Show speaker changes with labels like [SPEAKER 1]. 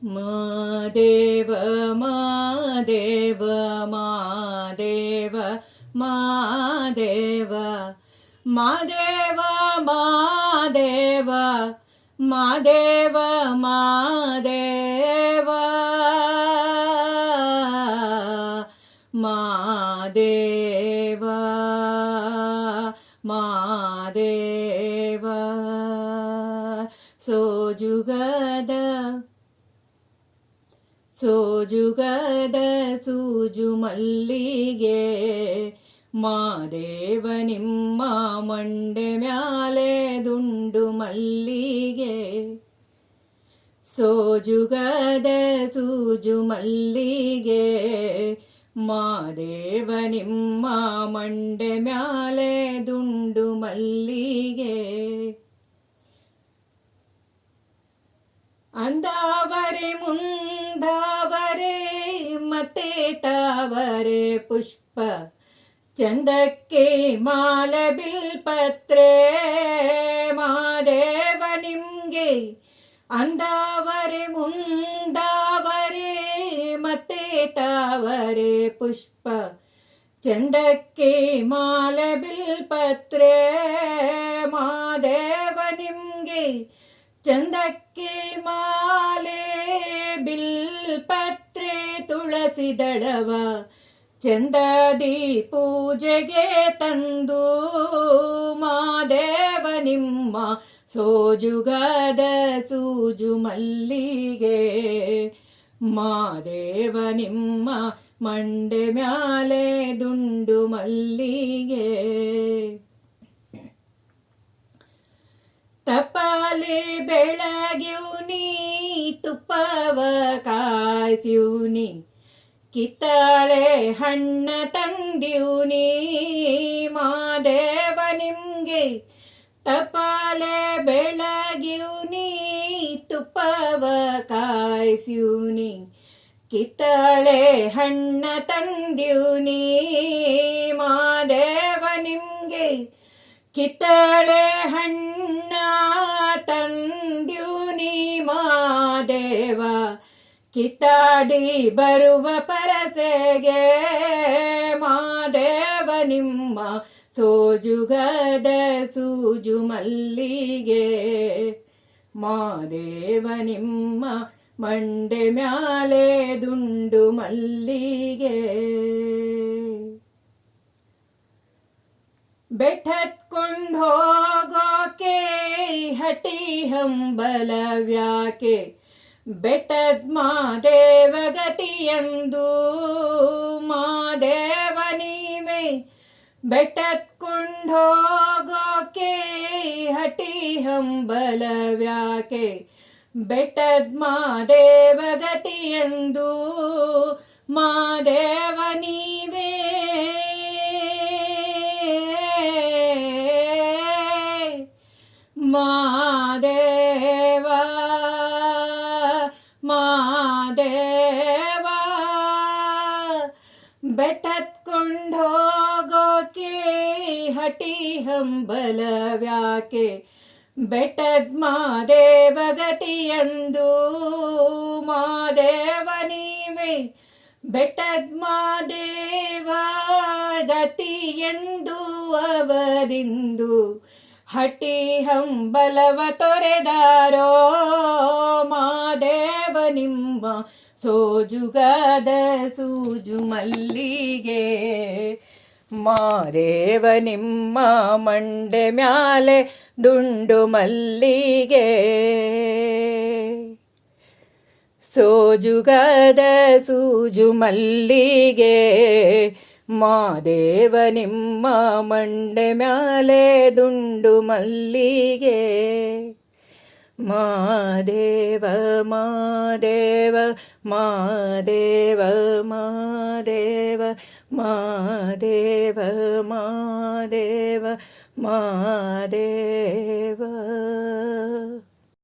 [SPEAKER 1] ಮಾದೇವ ಮಾದೇವ ಮಾದೇವ ಮಾದೇವ ಮಾದೇವ ಮಾದೇವ ಮಾದೇವ ಮಾದೇವ ಮಾದೇವ ಮಾದೇವ ಸೋಜುಗದ ಸೂಜು ಮಲ್ಲಿಗೆ ಮಾದೇವ ನಿಮ್ಮ ಮಂಡೆ ಮ್ಯಾಲೆ ದುಂಡು ಮಲ್ಲಿಗೆ ಸೋಜುಗದ ಸೂಜು ಮಲ್ಲಿಗೆ ಮಾದೇವ ನಿಮ್ಮ ಮಂಡೆ ಮ್ಯಾಲೆ ದುಂಡು ಮಲ್ಲಿಗೆ ಅಂದಾವರೆ ಮುಂದಾವರೆ ಮತ್ತೆ ತಾವರೆ ಪುಷ್ಪ ಚಂದಕ್ಕೆ ಮಾಲ ಬಿಲ್ಪತ್ರೆ ಮಾದೇವ ನಿಮ್ಗೆ ಅಂದಾವರೆ ಮುಂದಾವರೆ ಮತ್ತೆ ತಾವರೆ ಪುಷ್ಪ ಚಂದಕ್ಕೆ ಮಾಲ ಬಿಲ್ಪತ್ರೆ ಮಾದೇವ ನಿಮ್ಗೆ ಚಂದಕ್ಕೆ ಮಾಲೆ ಬಿಲ್ಪತ್ರೆ ತುಳಸಿ ದಳವ ಚಂದದಿ ಪೂಜೆಗೆ ತಂದು ಮಾದೇವ ನಿಮ್ಮ ಸೋಜುಗದ ಸೂಜು ಮಲ್ಲಿಗೆ ಮಾದೇವ ನಿಮ್ಮ ಮಂಡೆ ಮ್ಯಾಲೆ ದುಂಡು ಮಲ್ಲಿಗೆ ತಪಾಲೆ ಬೆಳಗ್ಯೂನಿ ತುಪ್ಪವ ಕಾಯ್ಸ್ಯೂನಿ ಕಿತ್ತಾಳೆ ಹಣ್ಣ ತಂದ್ಯೂನಿ ಮಾದೇವ ನಿಮ್ಗೆ ತಪಾಲೆ ಬೆಳಗ್ಯೂನಿ ತುಪ್ಪವ ಕಾಯ್ಸ್ಯೂನಿ ಕಿತ್ತಾಳೆ ಹಣ್ಣ ತಂದ್ಯೂನಿ ಮಾದೇವ ನಿಮ್ಗೆ ಕಿತ್ತಾಳೆ ಹಣ್ಣ ತಂದ್ಯೂನಿ ಮಾದೇವ ಕಿತ್ತಾಡಿ ಬರುವ ಪರಸೆಗೆ ಮಾದೇವ ನಿಮ್ಮ ಸೋಜುಗದ ಸೂಜು ಮಲ್ಲಿಗೆ ಮಾದೇವ ನಿಮ್ಮ ಮಂಡೆ ಮ್ಯಾಲೆ ದುಂಡು ಮಲ್ಲಿಗೆ ಬೆಟ್ಟತ್ಕೊಂಡ್ ಹೋಗೋಕೆ ಹಟಿ ಹಂಬಲವ್ಯಾಕೆ ಬೆಟ್ಟದ್ ಮಾದೇವ ಗತಿಯಂದು ಮಾದೇವ ನೀವೇ ಬೆಟ್ಟತ್ಕೊಂಡ್ ಹೋಗೋಕೆ ಹಟಿ ಹಂಬಲವ್ಯಾಕೆ ಬೆಟ್ಟದ್ ಮಾದೇವ ಗತಿಯಂದು ಮಾದೇವ ನೀವೇ ಮಾದೇವ ಮಾದೇವ ಬೆಟ್ಟತ್ಕೊಂಡ್ ಹೋಗೋಕೆ ಹಟಿ ಹಂಬಲವ್ಯಾಕೆ ಬೆಟ್ಟದ್ ಮಾದೇವ ಗತಿಯಂದು ಮಾದೇವ ನೀವೇ ಬೆಟ್ಟದ್ ಮಾದೇವ ಗತಿಯೆಂದು ಅವರಿಂದು ಹಟಿ ಹಂಬಲವ ತೊರೆದಾರೋ ಮಾದೇವ ನಿಮ್ಮ ಸೋಜುಗದ ಸೂಜು ಮಲ್ಲಿಗೆ ಮಾದೇವ ನಿಮ್ಮ ಮಂಡೆ ಮ್ಯಾಲೆ ದುಂಡು ಮಲ್ಲಿಗೆ ಸೋಜುಗದ ಸೂಜು ಮಲ್ಲಿಗೆ ಮಾದೇವ ನಿಮ್ಮ ಮಂಡೆ ಮ್ಯಾಲೆ ದುಂಡು ಮಲ್ಲಿಗೆ ಮಾದೇವ ಮಾದೇವ ಮಾದೇವ ಮಾದೇವ ಮಾದೇವ ಮಾದೇವ ಮಾದೇವ